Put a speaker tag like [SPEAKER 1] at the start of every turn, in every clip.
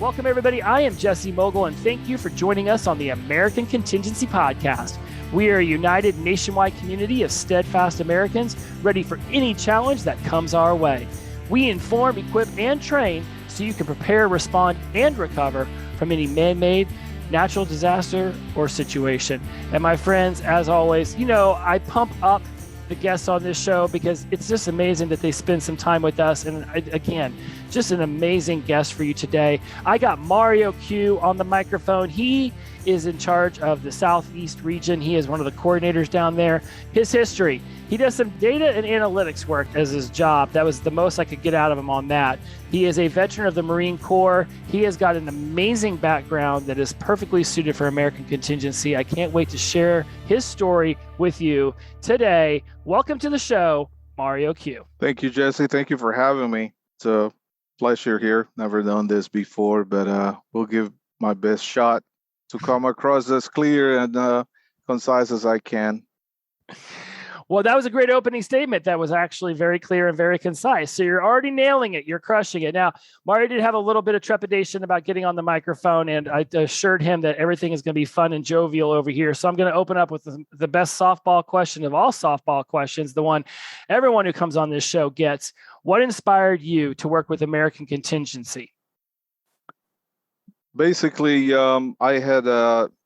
[SPEAKER 1] Welcome, everybody. I am Jesse Mogul, and thank you for joining us on the American Contingency Podcast. We are a united nationwide community of steadfast Americans ready for any challenge that comes our way. We inform, equip, and train so you can prepare, respond, and recover from any man-made, natural disaster, or situation. And my friends, as always, I pump up the guests on this show because it's just amazing that they spend some time with us. And again, just an amazing guest for you today. I got Mario Q on the microphone. He is in charge of the Southeast region. He is one of the coordinators down there. His history, he does some data and analytics work as his job. That was the most I could get out of him on that. He is a veteran of the Marine Corps. He has got an amazing background that is perfectly suited for American contingency. I can't wait to share his story with you today. Welcome to the show, Mario Q.
[SPEAKER 2] Thank you, Jesse. Thank you for having me. It's a pleasure here. Never done this before, but we'll give my best shot to come across as clear and concise as I can.
[SPEAKER 1] Well, that was a great opening statement. That was actually very clear and very concise. So you're already nailing it. You're crushing it. Now, Mario did have a little bit of trepidation about getting on the microphone, and I assured him that everything is going to be fun and jovial over here. So I'm going to open up with the best softball question of all softball questions, the one everyone who comes on this show gets. What inspired you to work with American Contingency?
[SPEAKER 2] Basically, I had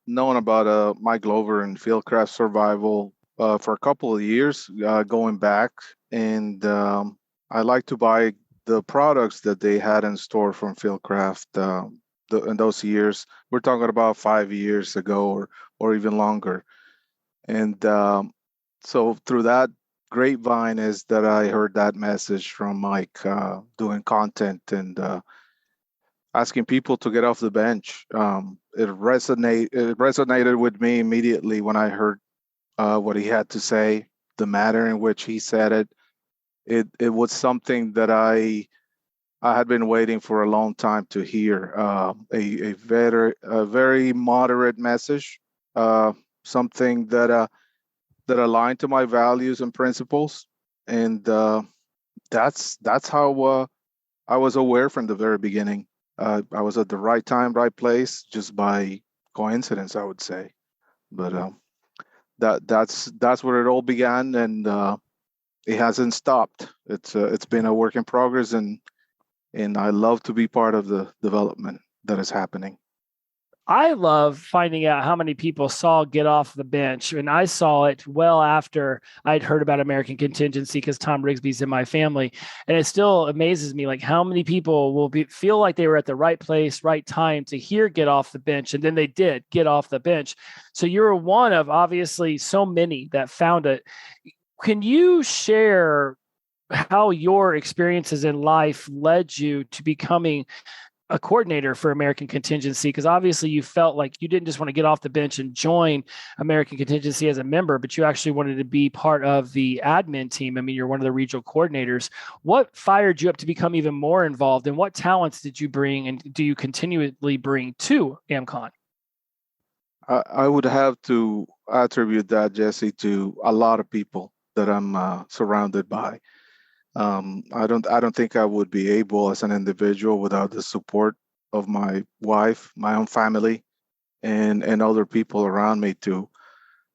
[SPEAKER 2] known about Mike Glover and Fieldcraft Survival for a couple of years going back, and I like to buy the products that they had in store from Fieldcraft in those years. We're talking about 5 years ago or even longer. And so through that grapevine is that I heard that message from Mike doing content and asking people to get off the bench. It resonated with me immediately when I heard what he had to say, the manner in which he said it. It was something that I had been waiting for a long time to hear. A very moderate message, something that aligned to my values and principles, and that's how I was aware from the very beginning. I was at the right time, right place, just by coincidence, I would say. But that's where it all began, and it hasn't stopped. It's been a work in progress, and I love to be part of the development that is happening.
[SPEAKER 1] I love finding out how many people saw Get Off the Bench. And I saw it well after I'd heard about American Contingency because Tom Rigsby's in my family. And it still amazes me, like how many people will feel like they were at the right place, right time to hear Get Off the Bench. And then they did get off the bench. So you're one of obviously so many that found it. Can you share how your experiences in life led you to becoming a coordinator for American Contingency? Because obviously you felt like you didn't just want to get off the bench and join American Contingency as a member, but you actually wanted to be part of the admin team. I mean, you're one of the regional coordinators. What fired you up to become even more involved, and what talents did you bring and do you continually bring to AmCon?
[SPEAKER 2] I would have to attribute that, Jesse, to a lot of people that I'm surrounded by. I don't think I would be able as an individual without the support of my wife, my own family, and other people around me to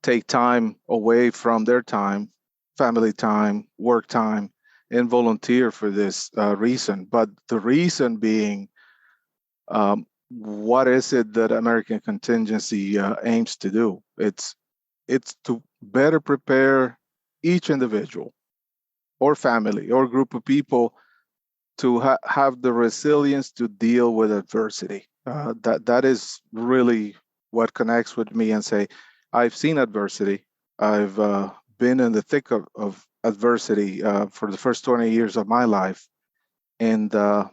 [SPEAKER 2] take time away from their time, family time, work time, and volunteer for this reason. But the reason being, what is it that American Contingency aims to do? It's to better prepare each individual or family or group of people to have the resilience to deal with adversity. That is really what connects with me, and say, I've seen adversity. I've been in the thick of adversity for the first 20 years of my life. And the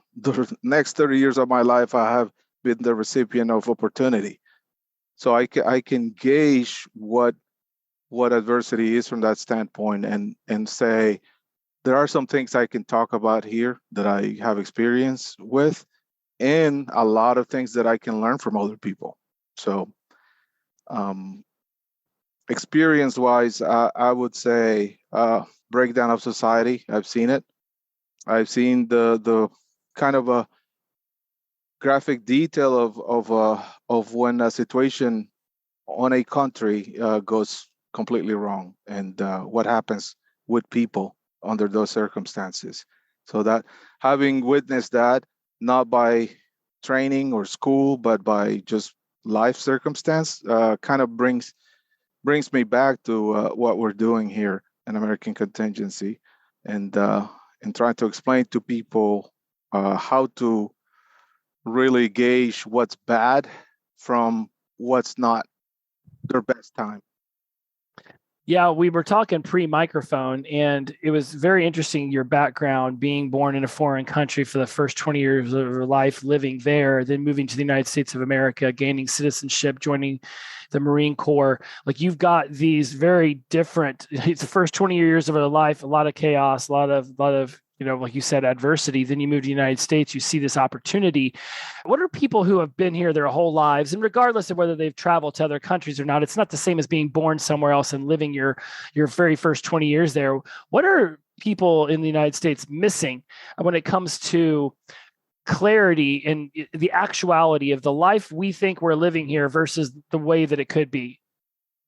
[SPEAKER 2] next 30 years of my life, I have been the recipient of opportunity. So I can gauge what adversity is from that standpoint, and say, there are some things I can talk about here that I have experience with, and a lot of things that I can learn from other people. So experience-wise, I would say breakdown of society. I've seen it. I've seen the kind of a graphic detail of when a situation on a country goes completely wrong, and what happens with people under those circumstances. So that, having witnessed that, not by training or school, but by just life circumstance, kind of brings me back to what we're doing here in American Contingency, and trying to explain to people how to really gauge what's bad from what's not their best time.
[SPEAKER 1] Yeah, we were talking pre-microphone, and it was very interesting, your background, being born in a foreign country for the first 20 years of your life, living there, then moving to the United States of America, gaining citizenship, joining the Marine Corps. Like, you've got these very different, it's the first 20 years of our life, a lot of chaos, a lot of like you said, adversity. Then you move to the United States, you see this opportunity. What are people who have been here their whole lives, and regardless of whether they've traveled to other countries or not, it's not the same as being born somewhere else and living your very first 20 years there. What are people in the United States missing when it comes to clarity and the actuality of the life we think we're living here versus the way that it could be?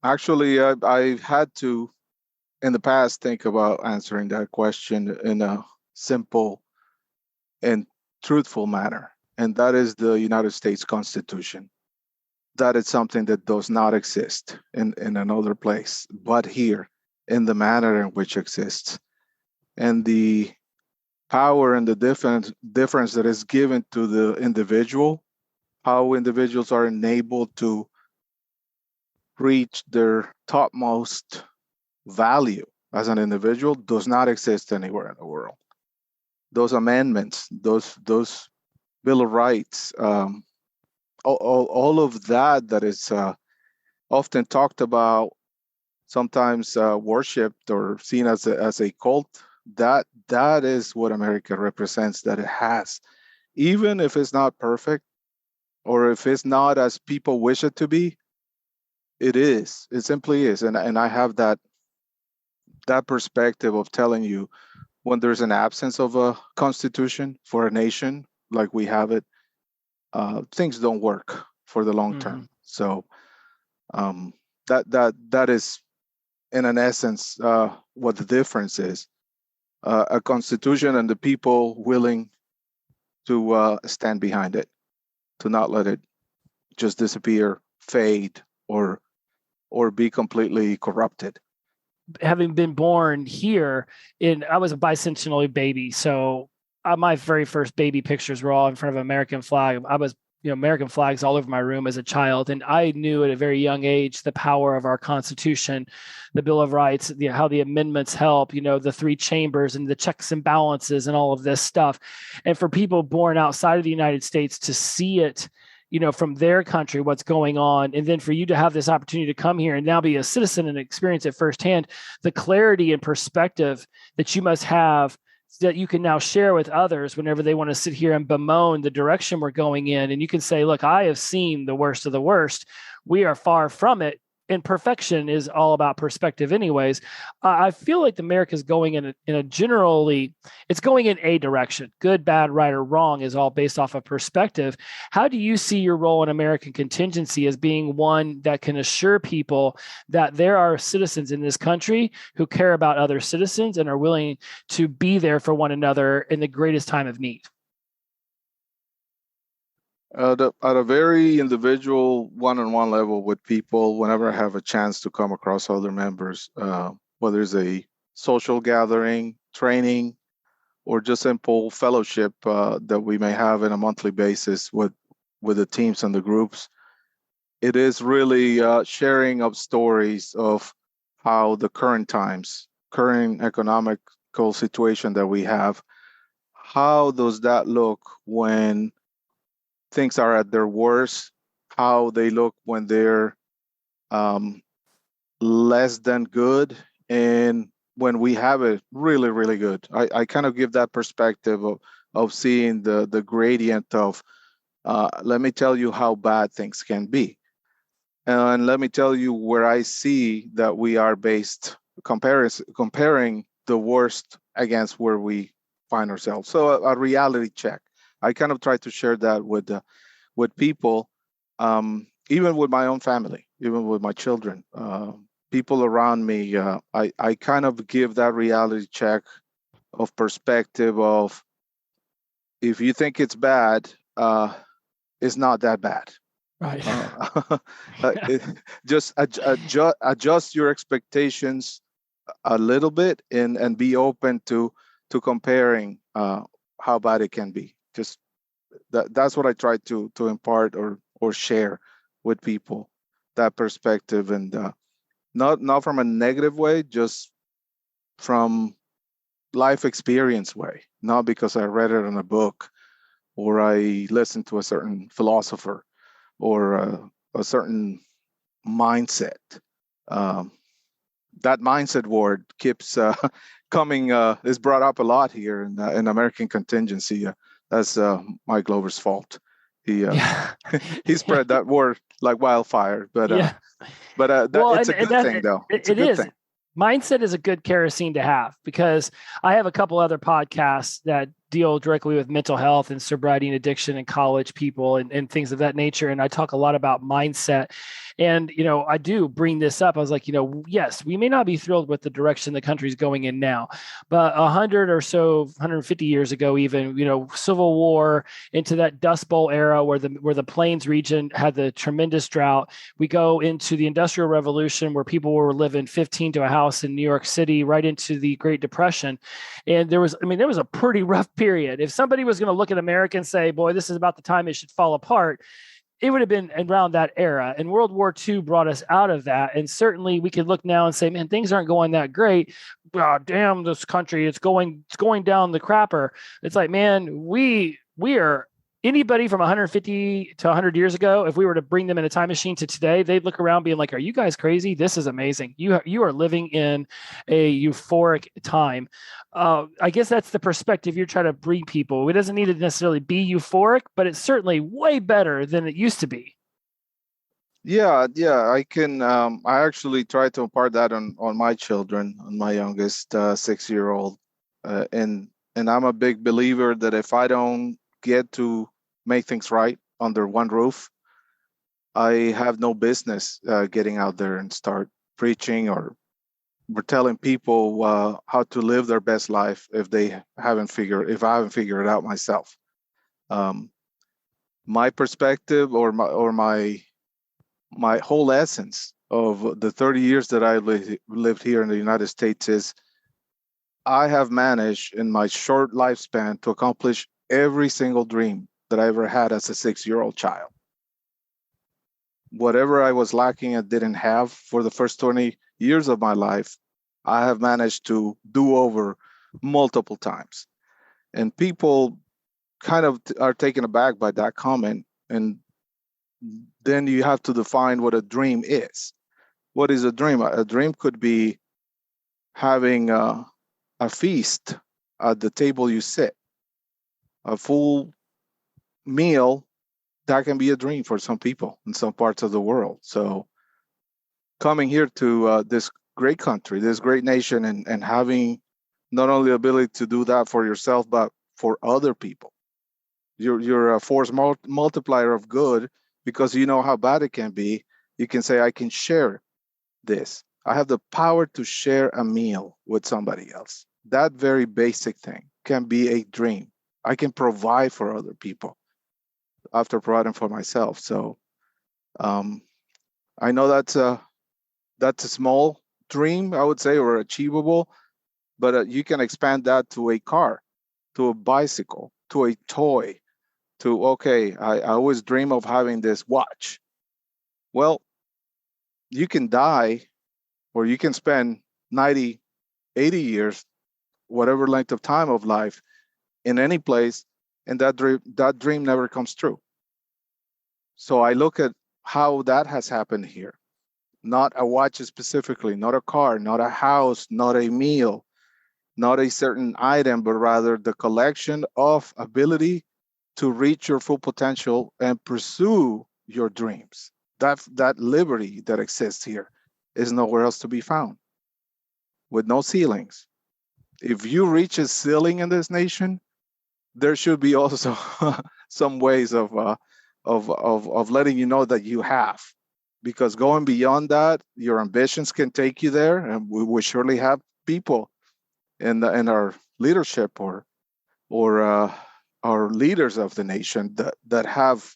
[SPEAKER 2] Actually, I've had to, in the past, think about answering that question in a simple and truthful manner, and that is the United States Constitution. That is something that does not exist in another place, but here, in the manner in which exists. And the power and the difference that is given to the individual, how individuals are enabled to reach their topmost value as an individual, does not exist anywhere in the world. Those amendments, those Bill of Rights, all of that is often talked about, sometimes worshipped or seen as a cult. That is what America represents, that it has, even if it's not perfect or if it's not as people wish it to be. It is. It simply is, and I have that perspective of telling you, when there's an absence of a constitution for a nation like we have it, things don't work for the long term. So that is, in an essence, what the difference is. A constitution and the people willing to stand behind it, to not let it just disappear, fade, or be completely corrupted.
[SPEAKER 1] Having been born here, I was a bicentennial baby, so my very first baby pictures were all in front of an American flag. I was, American flags all over my room as a child, and I knew at a very young age the power of our Constitution, the Bill of Rights, how the amendments help, the three chambers and the checks and balances and all of this stuff. And for people born outside of the United States to see it, from their country, what's going on. And then for you to have this opportunity to come here and now be a citizen and experience it firsthand, the clarity and perspective that you must have, that you can now share with others whenever they want to sit here and bemoan the direction we're going in. And you can say, look, I have seen the worst of the worst. We are far from it. And perfection is all about perspective anyways. I feel like America is going in a generally, it's going in a direction. Good, bad, right, or wrong is all based off of perspective. How do you see your role in American Contingency as being one that can assure people that there are citizens in this country who care about other citizens and are willing to be there for one another in the greatest time of need?
[SPEAKER 2] At a very individual, one-on-one level with people, whenever I have a chance to come across other members, whether it's a social gathering, training, or just simple fellowship that we may have on a monthly basis with the teams and the groups, it is really sharing of stories of how the current economical situation that we have, how does that look when things are at their worst, how they look when they're less than good, and when we have it really, really good. I kind of give that perspective of seeing the gradient of, let me tell you how bad things can be. And let me tell you where I see that we are comparing the worst against where we find ourselves. So a reality check. I kind of try to share that with people, even with my own family, even with my children, people around me. I kind of give that reality check of perspective of, if you think it's bad, it's not that bad.
[SPEAKER 1] Right.
[SPEAKER 2] It, just adjust your expectations a little bit, and be open to comparing how bad it can be. Just that's what I try to impart or share with people, that perspective, and not from a negative way, just from life experience way, not because I read it in a book or I listened to a certain philosopher or a certain mindset. Um, that mindset word keeps coming, is brought up a lot here in American contingency. That's Mike Glover's fault. He
[SPEAKER 1] Yeah.
[SPEAKER 2] he spread that word like wildfire.
[SPEAKER 1] Yeah. Well,
[SPEAKER 2] It's a
[SPEAKER 1] and
[SPEAKER 2] good
[SPEAKER 1] that
[SPEAKER 2] thing, though. It's a
[SPEAKER 1] it
[SPEAKER 2] good
[SPEAKER 1] is.
[SPEAKER 2] thing.
[SPEAKER 1] Mindset is a good kerosene to have, because I have a couple other podcasts that deal directly with mental health and sobriety and addiction and college people and things of that nature. And I talk a lot about mindset. And, I do bring this up. I was like, yes, we may not be thrilled with the direction the country's going in now, but 100 or so, 150 years ago, even, Civil War into that Dust Bowl era where the Plains region had the tremendous drought. We go into the Industrial Revolution where people were living 15 to a house in New York City, right into the Great Depression. And there was a pretty rough period. If somebody was going to look at America and say, boy, this is about the time it should fall apart, it would have been around that era. And World War II brought us out of that. And certainly we could look now and say, man, things aren't going that great. Oh, damn, this country, it's going down the crapper. It's like, man, we are, anybody from 150 to 100 years ago, if we were to bring them in a time machine to today, they'd look around being like, are you guys crazy? This is amazing. You are living in a euphoric time. I guess that's the perspective you're trying to bring people. It doesn't need to necessarily be euphoric, but it's certainly way better than it used to be.
[SPEAKER 2] Yeah, I can. I actually try to impart that on my children, on my youngest 6-year-old, and I'm a big believer that if I don't get to make things right under one roof, I have no business getting out there and start preaching or telling people how to live their best life if I haven't figured it out myself. My perspective or my whole essence of the 30 years that I lived here in the United States is I have managed in my short lifespan to accomplish every single dream that I ever had as a 6-year-old child. Whatever I was lacking and didn't have for the first 20 years of my life, I have managed to do over multiple times. And people kind of are taken aback by that comment. And then you have to define what a dream is. What is a dream? A dream could be having a feast at the table you sit, a full meal. That can be a dream for some people in some parts of the world. So coming here to this great country, this great nation, and having not only the ability to do that for yourself, but for other people. You're a force multiplier of good, because you know how bad it can be. You can say, I can share this. I have the power to share a meal with somebody else. That very basic thing can be a dream. I can provide for other people after providing for myself. So I know that's a small dream, I would say, or achievable, but you can expand that to a car, to a bicycle, to a toy, to, okay, I always dream of having this watch. Well, you can die, or you can spend 90, 80 years, whatever length of time of life, in any place, and that dream never comes true. So I look at how that has happened here. Not a watch specifically, not a car, not a house, not a meal, not a certain item, but rather the collection of ability to reach your full potential and pursue your dreams. That liberty that exists here is nowhere else to be found, with no ceilings. If you reach a ceiling in this nation, there should be also some ways of letting you know that you have, because going beyond that, your ambitions can take you there, and we surely have people in our leadership or our leaders of the nation that have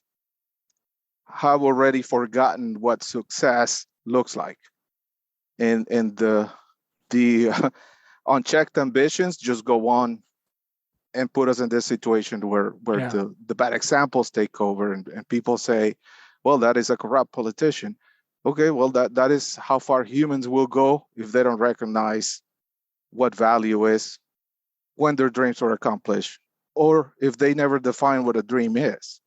[SPEAKER 2] already forgotten what success looks like, and the unchecked ambitions just go on and put us in this situation where
[SPEAKER 1] Yeah.
[SPEAKER 2] the bad examples take over, and people say, well, that is a corrupt politician. Okay, well, that is how far humans will go if they don't recognize what value is when their dreams are accomplished, or if they never define what a dream is.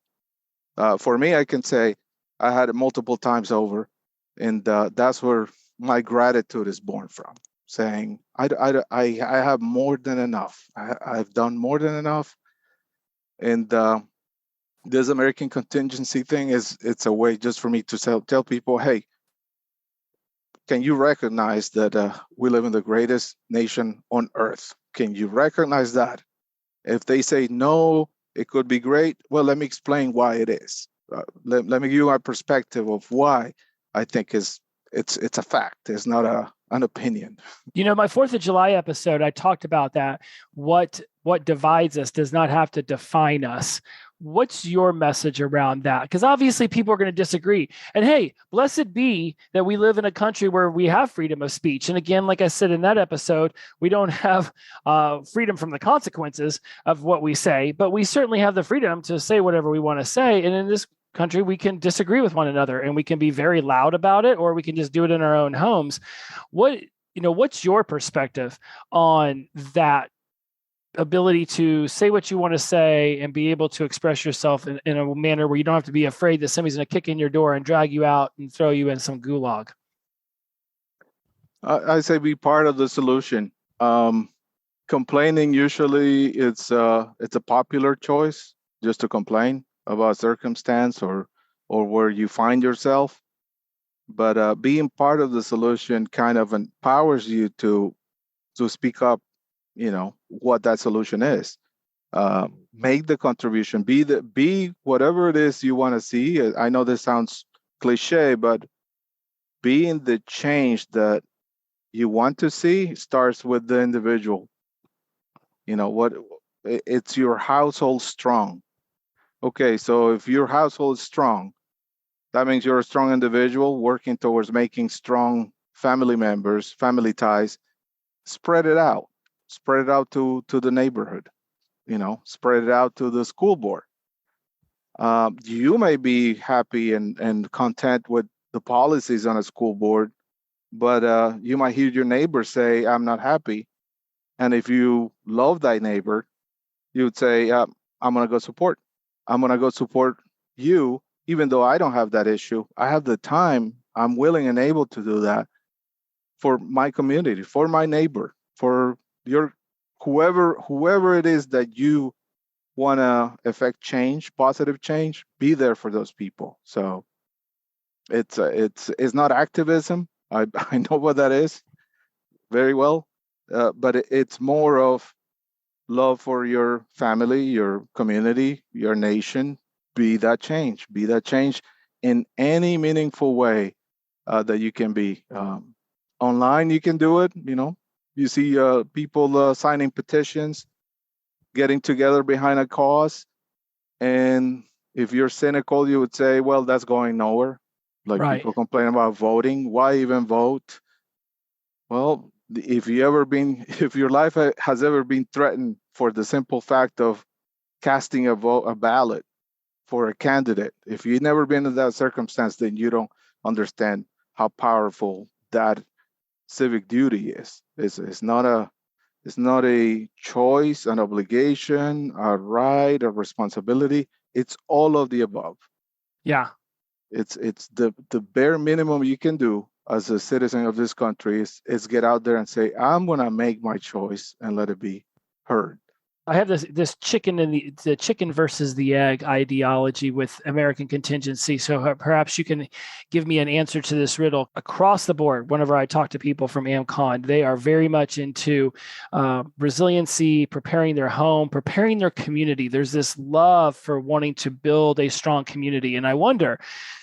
[SPEAKER 2] For me, I can say I had it multiple times over, and that's where my gratitude is born from. Saying I have more than enough. I've done more than enough, and this American contingency thing it's a way just for me to tell people, hey, can you recognize that we live in the greatest nation on earth? Can you recognize that? If they say no, it could be great. Well, let me explain why it is. Let me give you my perspective of why I think it's a fact. It's not an opinion.
[SPEAKER 1] My 4th of July episode, I talked about that. What divides us does not have to define us. What's your message around that? Because obviously people are going to disagree. And hey, blessed be that we live in a country where we have freedom of speech. And again, like I said in that episode, we don't have freedom from the consequences of what we say, but we certainly have the freedom to say whatever we want to say. And in this country, we can disagree with one another, and we can be very loud about it, or we can just do it in our own homes. What's your perspective on that ability to say what you want to say and be able to express yourself in a manner where you don't have to be afraid that somebody's going to kick in your door and drag you out and throw you in some gulag?
[SPEAKER 2] I say be part of the solution. Complaining usually it's a popular choice, just to complain about circumstance or where you find yourself. But being part of the solution kind of empowers you to speak up, what that solution is. Make the contribution, be whatever it is you want to see. I know this sounds cliche, but being the change that you want to see starts with the individual. What it's your household strong. Okay, so if your household is strong, that means you're a strong individual working towards making strong family members, family ties. Spread it out. Spread it out to the neighborhood. Spread it out to the school board. You may be happy and content with the policies on a school board, but you might hear your neighbor say, I'm not happy. And if you love that neighbor, you would say, I'm going to go support. I'm going to go support you, even though I don't have that issue. I have the time. I'm willing and able to do that for my community, for my neighbor, for your whoever it is that you want to affect change, positive change. Be there for those people. So it's not activism. I know what that is very well, but it's more of love for your family, your community, your nation. Be that change. Be that change in any meaningful way that you can be. Online, you can do it. You see people signing petitions, getting together behind a cause. And if you're cynical, you would say, well, that's going nowhere. Like
[SPEAKER 1] Right.
[SPEAKER 2] people complain about voting. Why even vote? Well, if your life has ever been threatened for the simple fact of casting a ballot for a candidate, if you've never been in that circumstance, then you don't understand how powerful that civic duty is. It's not a choice, an obligation, a right, a responsibility. It's all of the above.
[SPEAKER 1] Yeah.
[SPEAKER 2] It's the bare minimum you can do as a citizen of this country is get out there and say, I'm going to make my choice and let it be heard.
[SPEAKER 1] I have this chicken and the chicken versus the egg ideology with American contingency. So perhaps you can give me an answer to this riddle. Across the board, whenever I talk to people from AmCon, they are very much into resiliency, preparing their home, preparing their community. There's this love for wanting to build a strong community, and I wonder,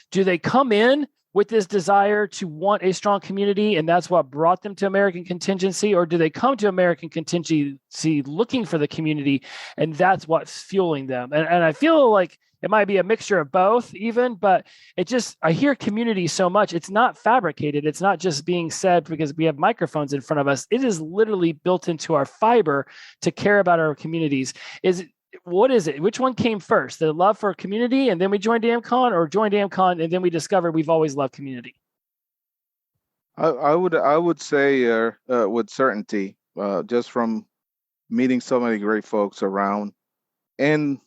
[SPEAKER 1] do they come in with this desire to want a strong community and that's what brought them to American contingency, or do they come to American contingency looking for the community and that's what's fueling them? And I feel like it might be a mixture of both even, but I hear community so much. It's not fabricated. It's not just being said because we have microphones in front of us. It is literally built into our fiber to care about our communities. What is it? Which one came first? The love for community, and then we joined AmCon, or joined AmCon and then we discovered we've always loved community?
[SPEAKER 2] I would say with certainty, just from meeting so many great folks around and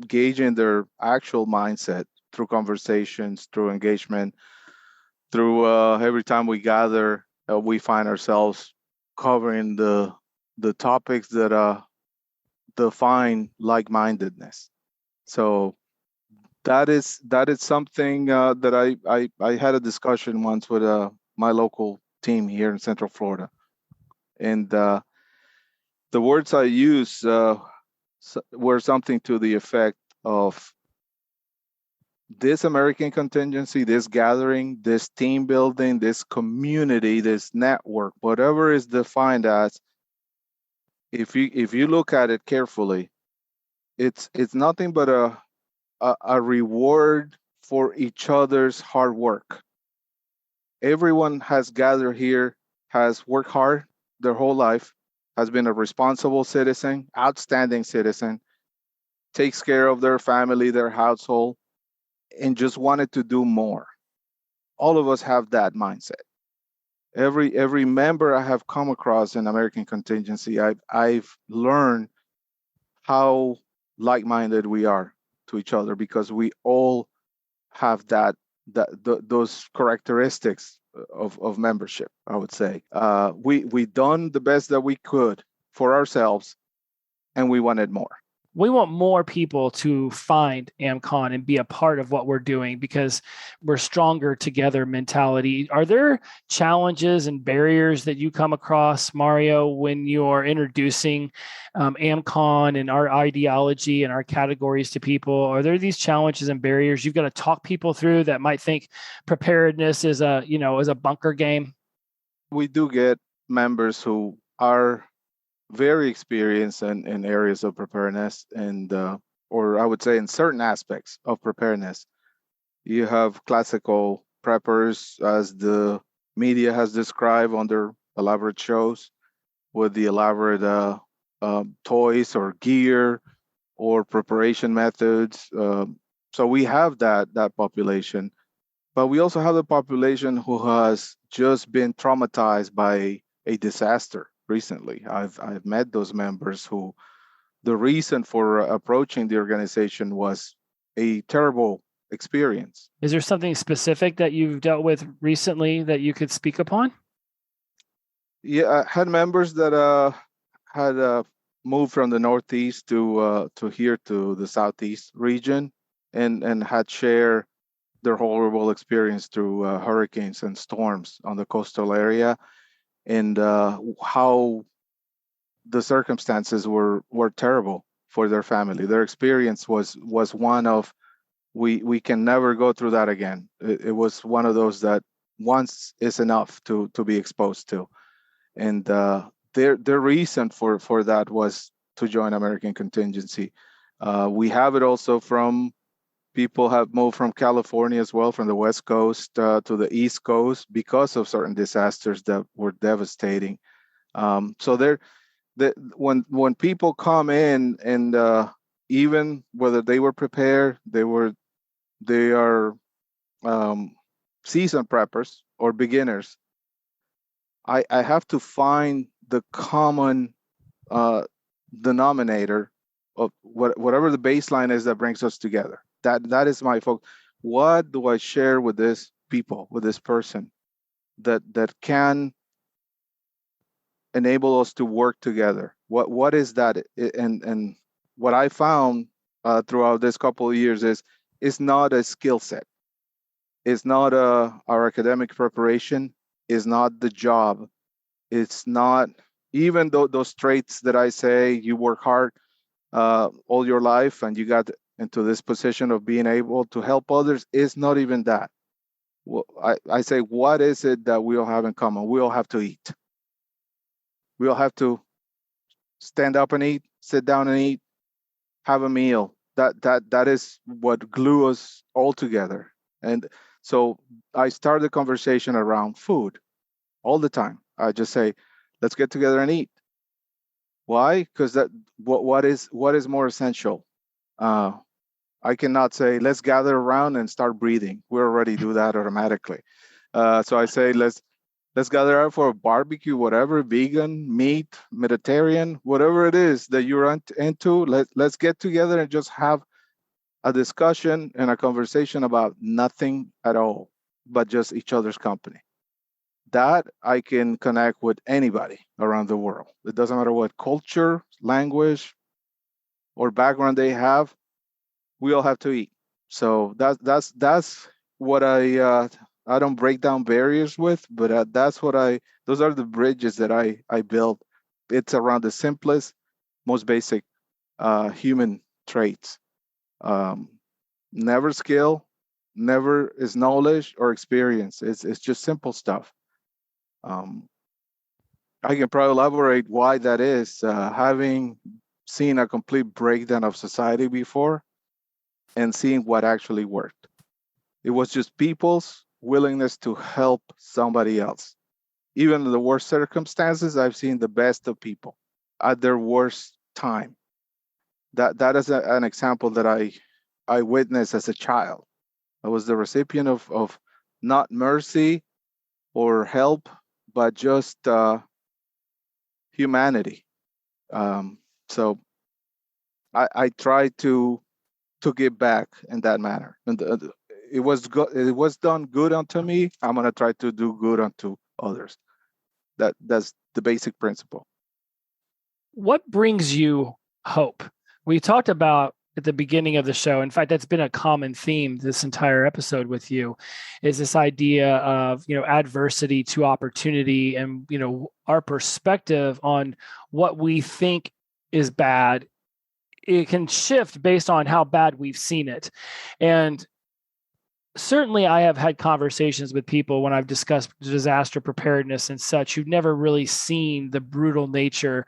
[SPEAKER 2] gauging their actual mindset through conversations, through engagement, through every time we gather, we find ourselves covering the topics that define like-mindedness. So that is something that I had a discussion once with my local team here in Central Florida, and the words I used were something to the effect of this American contingency, this gathering, this team building, this community, this network, whatever is defined as. If you look at it carefully, it's nothing but a reward for each other's hard work. Everyone has gathered here, has worked hard their whole life, has been a responsible citizen, outstanding citizen, takes care of their family, their household, and just wanted to do more. All of us have that mindset. Every member I have come across in American contingency, I've learned how like-minded we are to each other because we all have those characteristics of membership. I would say we done the best that we could for ourselves, and we wanted more.
[SPEAKER 1] We want more people to find AmCon and be a part of what we're doing because we're stronger together mentality. Are there challenges and barriers that you come across, Mario, when you're introducing AmCon and our ideology and our categories to people? Are there these challenges and barriers you've got to talk people through that might think preparedness is a bunker game?
[SPEAKER 2] We do get members who are very experienced in areas of preparedness and or I would say in certain aspects of preparedness. You have classical preppers, as the media has described on their elaborate shows, with the elaborate toys or gear or preparation methods. So we have that population, but we also have the population who has just been traumatized by a disaster recently. I've met those members who the reason for approaching the organization was a terrible experience.
[SPEAKER 1] Is there something specific that you've dealt with recently that you could speak upon?
[SPEAKER 2] Yeah, I had members that had moved from the Northeast to here to the Southeast region, and had shared their horrible experience through hurricanes and storms on the coastal area, and how the circumstances were terrible for their family. Their experience was one of, we can never go through that again. It was one of those that once is enough to be exposed to, and their reason for that was to join American contingency. We have it also from people have moved from California as well, from the West Coast to the East Coast because of certain disasters that were devastating. So when people come in, and even whether they were prepared, they are seasoned preppers or beginners, I have to find the common denominator of whatever the baseline is that brings us together. That is my focus. What do I share with this people, with this person, that can enable us to work together, What is that? And what I found throughout this couple of years is it's not a skill set. It's not our academic preparation. It's not the job. It's not even though those traits that I say you work hard all your life and you got into this position of being able to help others. It's not even that. Well, I say, what is it that we all have in common? We all have to eat. We all have to stand up and eat, sit down and eat, have a meal. That is what glue us all together. And so I start the conversation around food all the time. I just say, let's get together and eat. Why? Because what is more essential? Uh, I cannot say let's gather around and start breathing. We already do that automatically. So I say let's gather out for a barbecue, whatever, vegan, meat, Mediterranean, whatever it is that you're into. Let's get together and just have a discussion and a conversation about nothing at all, but just each other's company. That I can connect with anybody around the world. It doesn't matter what culture, language, or background they have. We all have to eat. So that's what I don't break down barriers with, but that's what those are the bridges that I build. It's around the simplest, most basic human traits. Um, Never skill, never is knowledge or experience. It's just simple stuff. Um, I can probably elaborate why that is. Having seen a complete breakdown of society before and seeing what actually worked. It was just people's willingness to help somebody else. Even in the worst circumstances, I've seen the best of people at their worst time. That is an example that I witnessed as a child. I was the recipient of not mercy or help, but just humanity. So I try to give back in that manner. And it was done good unto me. I'm gonna try to do good unto others. That's the basic principle.
[SPEAKER 1] What brings you hope? We talked about at the beginning of the show. In fact, that's been a common theme this entire episode with you, is this idea of, adversity to opportunity, and, our perspective on what we think is bad. It can shift based on how bad we've seen it. And certainly I have had conversations with people when I've discussed disaster preparedness and such who've never really seen the brutal nature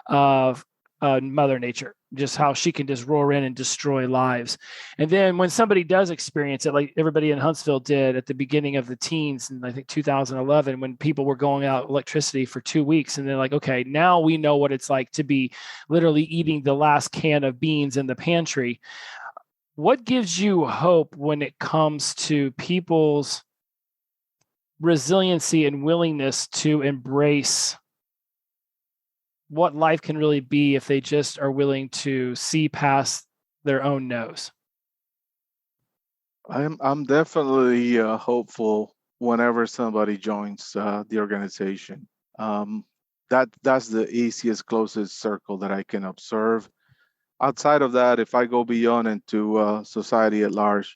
[SPEAKER 1] of Mother Nature, just how she can just roar in and destroy lives. And then when somebody does experience it, like everybody in Huntsville did at the beginning of the teens in I think 2011, when people were going out electricity for 2 weeks, and they're like, okay, now we know what it's like to be literally eating the last can of beans in the pantry. What gives you hope when it comes to people's resiliency and willingness to embrace what life can really be if they just are willing to see past their own nose?
[SPEAKER 2] I'm definitely hopeful whenever somebody joins the organization. Um, that's the easiest, closest circle that I can observe. Outside of that, if I go beyond into society at large,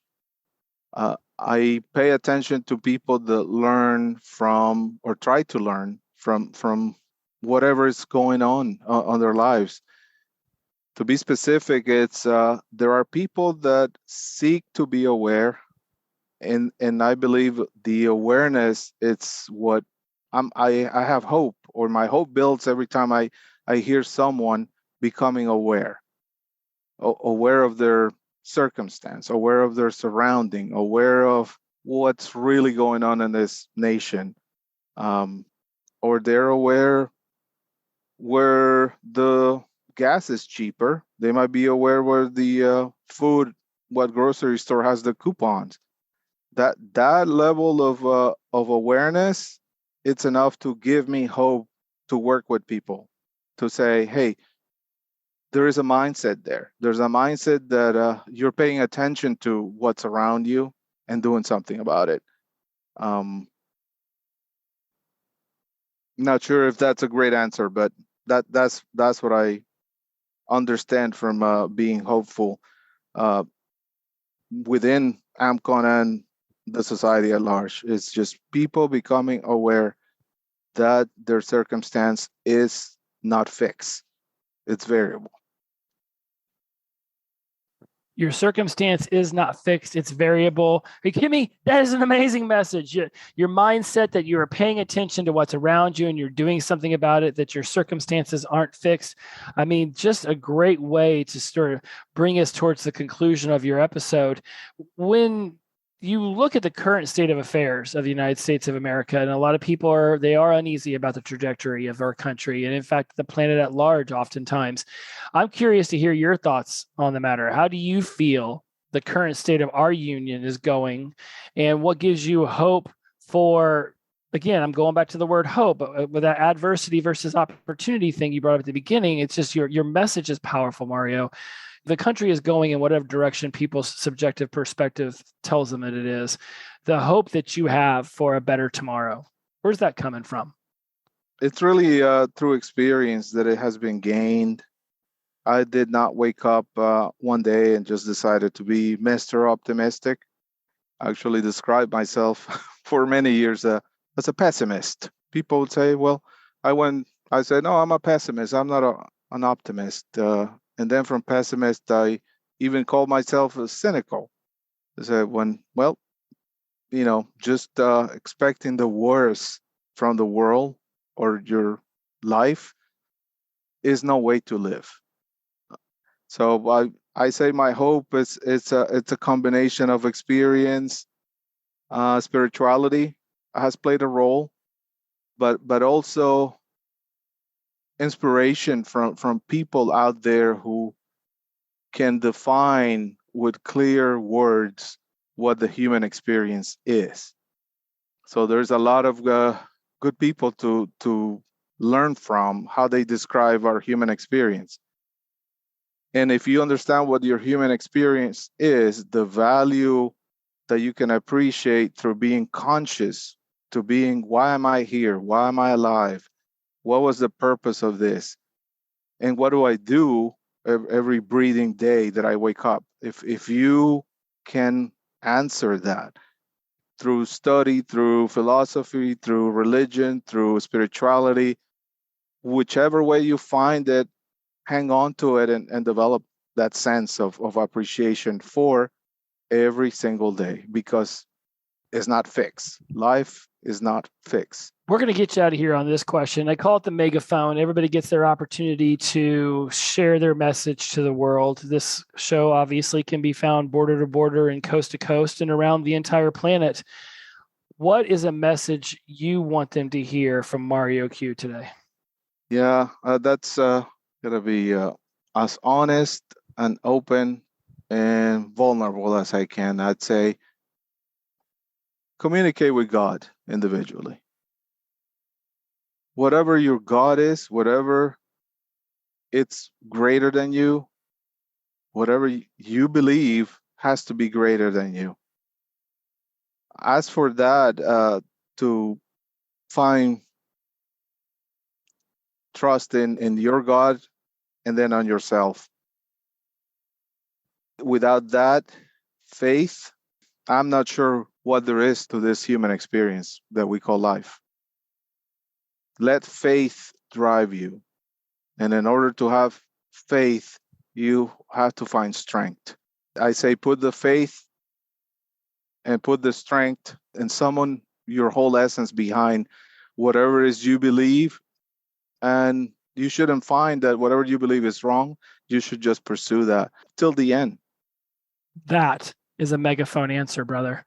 [SPEAKER 2] I pay attention to people that learn from or try to learn from whatever is going on their lives. To be specific, it's there are people that seek to be aware, and I believe the awareness it's what I have hope, or my hope builds every time I hear someone becoming aware, aware of their circumstance, aware of their surrounding, aware of what's really going on in this nation, or they're aware where the gas is cheaper. They might be aware where the food, what grocery store has the coupons. That level of awareness, it's enough to give me hope to work with people, to say, hey, there is a mindset there. There's a mindset that you're paying attention to what's around you and doing something about it. Not sure if that's a great answer, but That's what I understand from being hopeful uh, within AMCON and the society at large. It's just people becoming aware that their circumstance is not fixed. It's variable.
[SPEAKER 1] Your circumstance is not fixed, it's variable. Hey, Kimmy, that is an amazing message. Your mindset that you are paying attention to what's around you and you're doing something about it, that your circumstances aren't fixed. I mean, just a great way to sort of bring us towards the conclusion of your episode. When you look at the current state of affairs of the United States of America, and a lot of people are uneasy about the trajectory of our country, and in fact, the planet at large oftentimes. I'm curious to hear your thoughts on the matter. How do you feel the current state of our union is going, and what gives you hope for, again, I'm going back to the word hope, but with that adversity versus opportunity thing you brought up at the beginning, it's just your message is powerful, Mario. The country is going in whatever direction people's subjective perspective tells them that it is. The hope that you have for a better tomorrow, where's that coming from?
[SPEAKER 2] It's really through experience that it has been gained. I did not wake up one day and just decided to be Mr. Optimistic. I actually described myself for many years as a pessimist. People would say, well, I said, no, I'm a pessimist. I'm not an optimist. And then from pessimist, I even called myself a cynical. I said, just expecting the worst from the world or your life is no way to live. So I say my hope is it's a combination of experience, spirituality has played a role, but also inspiration from people out there who can define with clear words what the human experience is. So there's a lot of good people to learn from how they describe our human experience. And if you understand what your human experience is, the value that you can appreciate through being conscious to being, why am I here? Why am I alive? What was the purpose of this? And what do I do every breathing day that I wake up? If you can answer that through study, through philosophy, through religion, through spirituality, whichever way you find it, hang on to it and develop that sense of appreciation for every single day, because it's not fixed. Life is not fixed.
[SPEAKER 1] We're going to get you out of here on this question. I call it the megaphone. Everybody gets their opportunity to share their message to the world. This show obviously can be found border to border and coast to coast and around the entire planet. What is a message you want them to hear from Mario Q today?
[SPEAKER 2] Yeah, that's going to be as honest and open and vulnerable as I can. I'd say communicate with God individually. Whatever your God is, whatever it's greater than you, whatever you believe has to be greater than you. As for that, to find trust in your God and then on yourself. Without that faith, I'm not sure what there is to this human experience that we call life. Let faith drive you. And in order to have faith, you have to find strength. I say put the faith and put the strength and summon your whole essence behind whatever it is you believe. And you shouldn't find that whatever you believe is wrong. You should just pursue that till the end.
[SPEAKER 1] That is a megaphone answer, brother.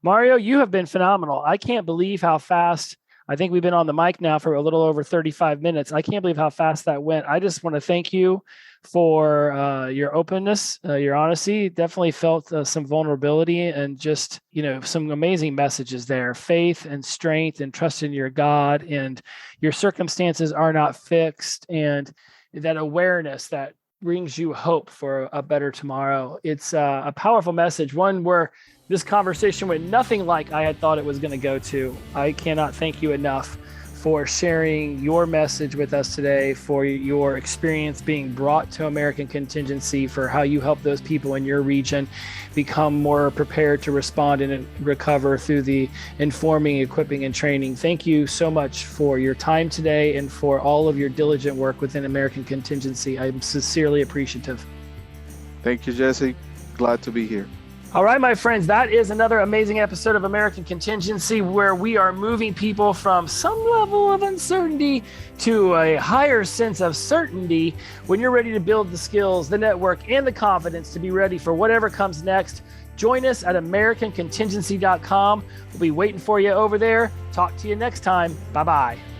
[SPEAKER 1] Mario, you have been phenomenal. I can't believe how fast. I think we've been on the mic now for a little over 35 minutes. I can't believe how fast that went. I just want to thank you for your openness, your honesty. Definitely felt some vulnerability and just, some amazing messages there. Faith and strength and trust in your God, and your circumstances are not fixed, and that awareness that brings you hope for a better tomorrow. It's a powerful message, one where this conversation went nothing like I had thought it was going to go to. I cannot thank you enough for sharing your message with us today, for your experience being brought to American Contingency, for how you help those people in your region become more prepared to respond and recover through the informing, equipping, and training. Thank you so much for your time today and for all of your diligent work within American Contingency. I'm sincerely appreciative.
[SPEAKER 2] Thank you, Jesse. Glad to be here.
[SPEAKER 1] All right, my friends, that is another amazing episode of American Contingency, where we are moving people from some level of uncertainty to a higher sense of certainty. When you're ready to build the skills, the network, and the confidence to be ready for whatever comes next, join us at AmericanContingency.com. We'll be waiting for you over there. Talk to you next time. Bye-bye.